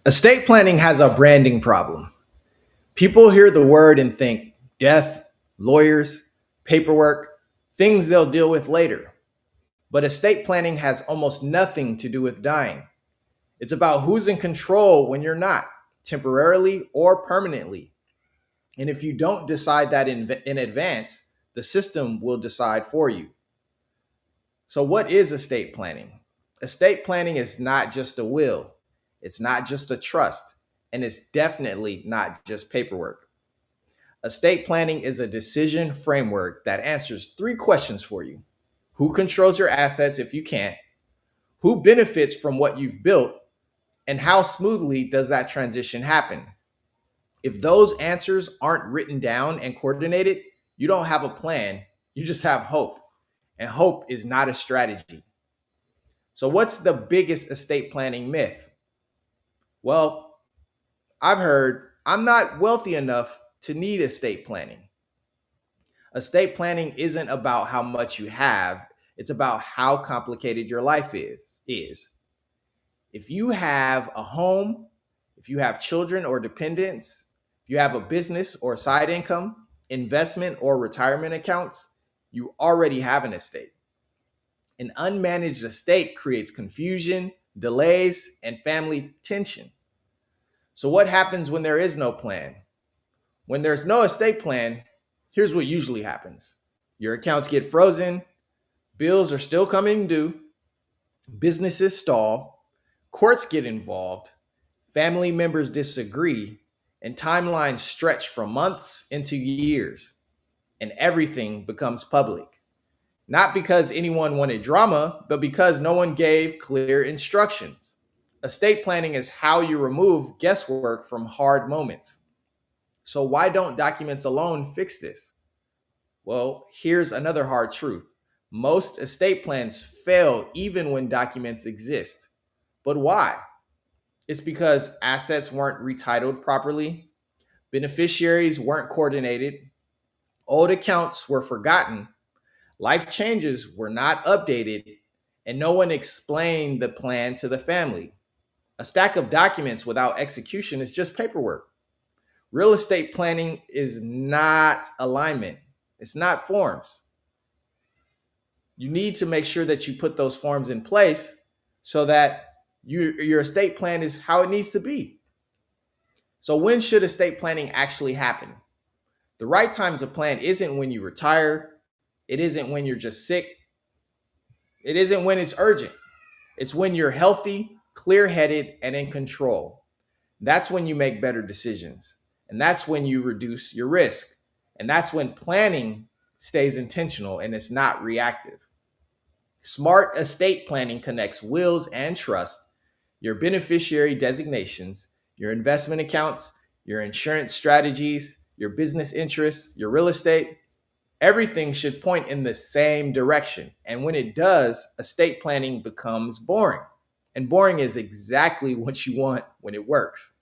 Estate planning has a branding problem. People hear the word and think death, lawyers, paperwork, things they'll deal with later. But estate planning has almost nothing to do with dying. It's about who's in control when you're not, temporarily or permanently. And if you don't decide that in advance, the system will decide for you. So, what is estate planning? Estate planning is not just a will, it's not just a trust, and it's definitely not just paperwork. Estate planning is a decision framework that answers three questions for you: who controls your assets if you can't, who benefits from what you've built, and how smoothly does that transition happen? If those answers aren't written down and coordinated, you don't have a plan, you just have hope. And hope is not a strategy. So, what's the biggest estate planning myth? Well, I've heard I'm not wealthy enough to need estate planning. Estate planning isn't about how much you have, it's about how complicated your life is. If you have a home, if you have children or dependents, if you have a business or side income, investment or retirement accounts, you already have an estate. An unmanaged estate creates confusion, delays, and family tension. So, what happens when there is no plan? When there's no estate plan, here's what usually happens: your accounts get frozen, bills are still coming due, businesses stall, courts get involved, family members disagree, and timelines stretch from months into years, and everything becomes public. Not because anyone wanted drama, but because no one gave clear instructions. Estate planning is how you remove guesswork from hard moments. So, why don't documents alone fix this? Well, here's another hard truth: most estate plans fail even when documents exist. But why? It's because assets weren't retitled properly, beneficiaries weren't coordinated, old accounts were forgotten, life changes were not updated, and no one explained the plan to the family. A stack of documents without execution is just paperwork. Real estate planning is not alignment, it's not forms. You need to make sure that you put those forms in place so that your estate plan is how it needs to be. So, when should estate planning actually happen? The right time to plan isn't when you retire, it isn't when you're just sick, it isn't when it's urgent. It's when you're healthy, clear headed, and in control. That's when you make better decisions. And that's when you reduce your risk. And that's when planning stays intentional and it's not reactive. Smart estate planning connects wills and trust, your beneficiary designations, your investment accounts, your insurance strategies, your business interests, your real estate. Everything should point in the same direction. And when it does, estate planning becomes boring. And boring is exactly what you want when it works.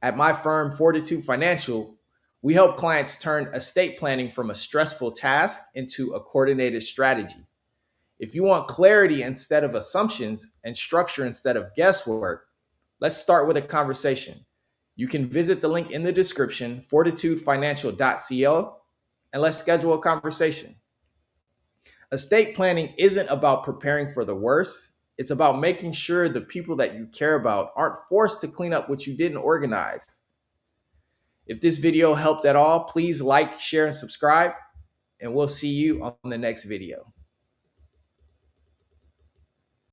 At my firm, Fortitude Financial, we help clients turn estate planning from a stressful task into a coordinated strategy. If you want clarity instead of assumptions and structure instead of guesswork, let's start with a conversation. You can visit the link in the description, fortitudefinancial.co, and let's schedule a conversation. Estate planning isn't about preparing for the worst. It's about making sure the people that you care about aren't forced to clean up what you didn't organize. If this video helped at all, please like, share, and subscribe, and we'll see you on the next video.